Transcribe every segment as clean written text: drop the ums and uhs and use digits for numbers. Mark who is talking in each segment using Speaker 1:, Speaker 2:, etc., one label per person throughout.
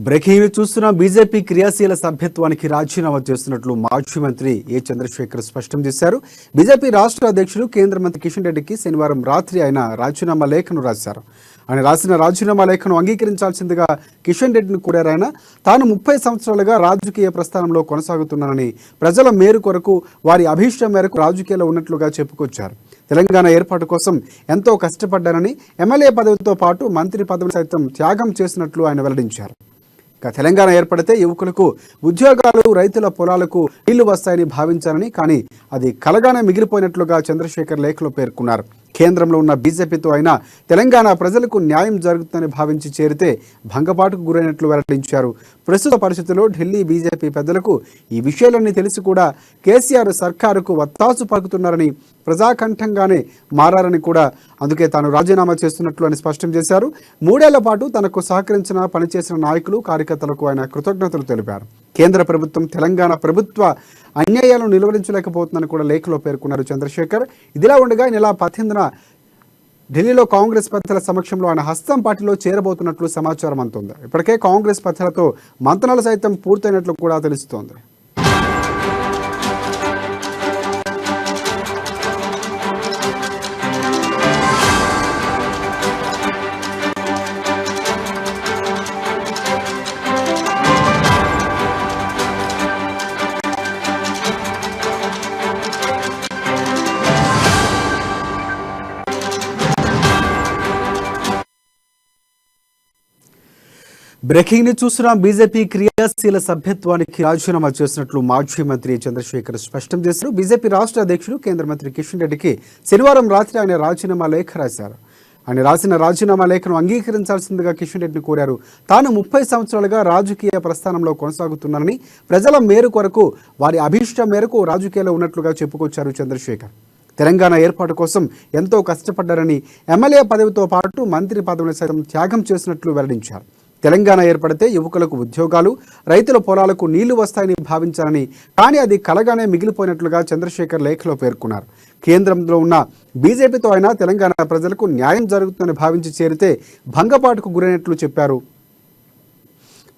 Speaker 1: Breaking చూస్తున్న BJP క్రియాశీల సభ్యత్వానికి రాజీనామా చేస్తున్నట్లు మాజీ మంత్రి ఏ చంద్రశేఖర్ స్పష్టం చేశారు. బీజేపీ రాష్ట్ర అధ్యక్షులు కేంద్ర మంత్రి కిషన్ రెడ్డికి శనివారం రాత్రి ఆయన రాజీనామా లేఖను రాశారు. ఆయన రాసిన రాజీనామా లేఖను అంగీకరించాల్సిందిగా కిషన్ రెడ్డిని కోరారు. ఆయన తాను 30 సంవత్సరాలుగా రాజకీయ ప్రస్థానంలో కొనసాగుతున్నానని, ప్రజల మేలు కొరకు వారి అభీష్టం మేరకు రాజకీయాల్లో ఉన్నట్లుగా చెప్పుకొచ్చారు. తెలంగాణ ఏర్పాటు కోసం ఎంతో కష్టపడ్డానని, ఎమ్మెల్యే పదవితో పాటు మంత్రి పదవిని సైతం త్యాగం చేసినట్లు ఆయన వెల్లడించారు. తెలంగాణ ఏర్పడితే యువకులకు ఉద్యోగాలు, రైతుల పొలాలకు నీళ్లు వస్తాయని భావించారని, కానీ అది కలగానే మిగిలిపోయినట్లుగా చంద్రశేఖర్ లేఖలో పేర్కొన్నారు. కేంద్రంలో ఉన్న బీజేపీతో అయినా తెలంగాణ ప్రజలకు న్యాయం జరుగుతుందని భావించి చేరితే భంగపాటుకు గురైనట్లు వెల్లడించారు. ప్రస్తుత పరిస్థితుల్లో ఢిల్లీ బీజేపీ పెద్దలకు ఈ విషయాలన్నీ తెలిసి కూడా కేసీఆర్ సర్కారుకు వత్తాసు పలుకుతున్నారని, ప్రజాకంఠంగానే మారారని కూడా, అందుకే తాను రాజీనామా చేస్తున్నట్లు అని స్పష్టం చేశారు. 3 ఏళ్ల పాటు తనకు సహకరించిన పనిచేసిన నాయకులు, కార్యకర్తలకు ఆయన కృతజ్ఞతలు తెలిపారు. కేంద్ర ప్రభుత్వం తెలంగాణ ప్రభుత్వ అన్యాయాలను నిలువరించలేకపోతుందని కూడా లేఖలో పేర్కొన్నారు చంద్రశేఖర్. ఇదిలా ఉండగా నెల 18న ఢిల్లీలో కాంగ్రెస్ పెద్దల సమక్షంలో ఆయన హస్తం పార్టీలో చేరబోతున్నట్లు సమాచారం అందుతోంది. ఇప్పటికే కాంగ్రెస్ పెద్దలతో మంతనాలు సైతం పూర్తయినట్లు కూడా తెలుస్తోంది. బ్రేకింగ్ ని చూస్తున్నాం. బీజేపీ క్రియాశీల సభ్యత్వానికి రాజీనామా చేసినట్లు మాజీ మంత్రి చంద్రశేఖర్ స్పష్టం చేశారు. బీజేపీ రాష్ట్ర అధ్యక్షుడు కేంద్ర మంత్రి కిషన్ రెడ్డికి శనివారం రాత్రి ఆయన రాజీనామా లేఖ రాశారు. ఆయన రాసిన రాజీనామా లేఖను అంగీకరించాల్సిందిగా కిషన్ రెడ్డిని కోరారు. తాను 30 సంవత్సరాలుగా రాజకీయ ప్రస్థానంలో కొనసాగుతున్నానని, ప్రజల మేలు కొరకు వారి అభీష్టం మేరకు రాజకీయాల్లో ఉన్నట్లుగా చెప్పుకొచ్చారు చంద్రశేఖర్. తెలంగాణ ఏర్పాటు కోసం ఎంతో కష్టపడ్డారని, ఎమ్మెల్యే పదవితో పాటు మంత్రి పదవిని సైతం త్యాగం చేసినట్లు వెల్లడించారు. తెలంగాణ ఏర్పడితే యువకులకు ఉద్యోగాలు, రైతుల పొలాలకు నీళ్లు వస్తాయని భావించారని, కానీ అది కలగానే మిగిలిపోయినట్లుగా చంద్రశేఖర్ లేఖలో పేర్కొన్నారు. కేంద్రంలో ఉన్న బీజేపీతో అయినా తెలంగాణ ప్రజలకు న్యాయం జరుగుతుందని భావించి చేరితే భంగపాటుకు గురైనట్లు చెప్పారు.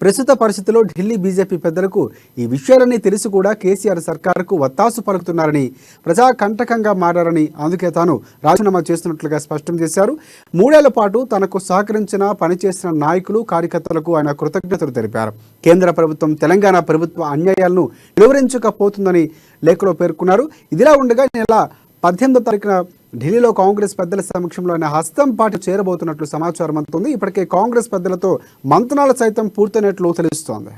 Speaker 1: ప్రస్తుత పరిస్థితుల్లో ఢిల్లీ బీజేపీ పెద్దలకు ఈ విషయాలన్నీ తెలిసి కూడా కేసీఆర్ సర్కారుకు వత్తాసు పలుకుతున్నారని, ప్రజాకంటకంగా మారారని, అందుకే తాను రాజీనామా చేస్తున్నట్లుగా స్పష్టం చేశారు. 3 ఏళ్ల పాటు తనకు సహకరించిన పనిచేసిన నాయకులు, కార్యకర్తలకు ఆయన కృతజ్ఞతలు తెలిపారు. కేంద్ర ప్రభుత్వం తెలంగాణ ప్రభుత్వ అన్యాయాలను నిలువరించకపోతుందని లేఖలో పేర్కొన్నారు. ఇదిలా ఉండగా నెల 18వ తారీఖున ఢిల్లీలో కాంగ్రెస్ పెద్దల సమక్షంలో ఆయన హస్తం పార్టీ చేరబోతున్నట్లు సమాచారం అందుతుంది. ఇప్పటికే కాంగ్రెస్ పెద్దలతో మంతనాలు సైతం పూర్తయినట్లు తెలుస్తోంది.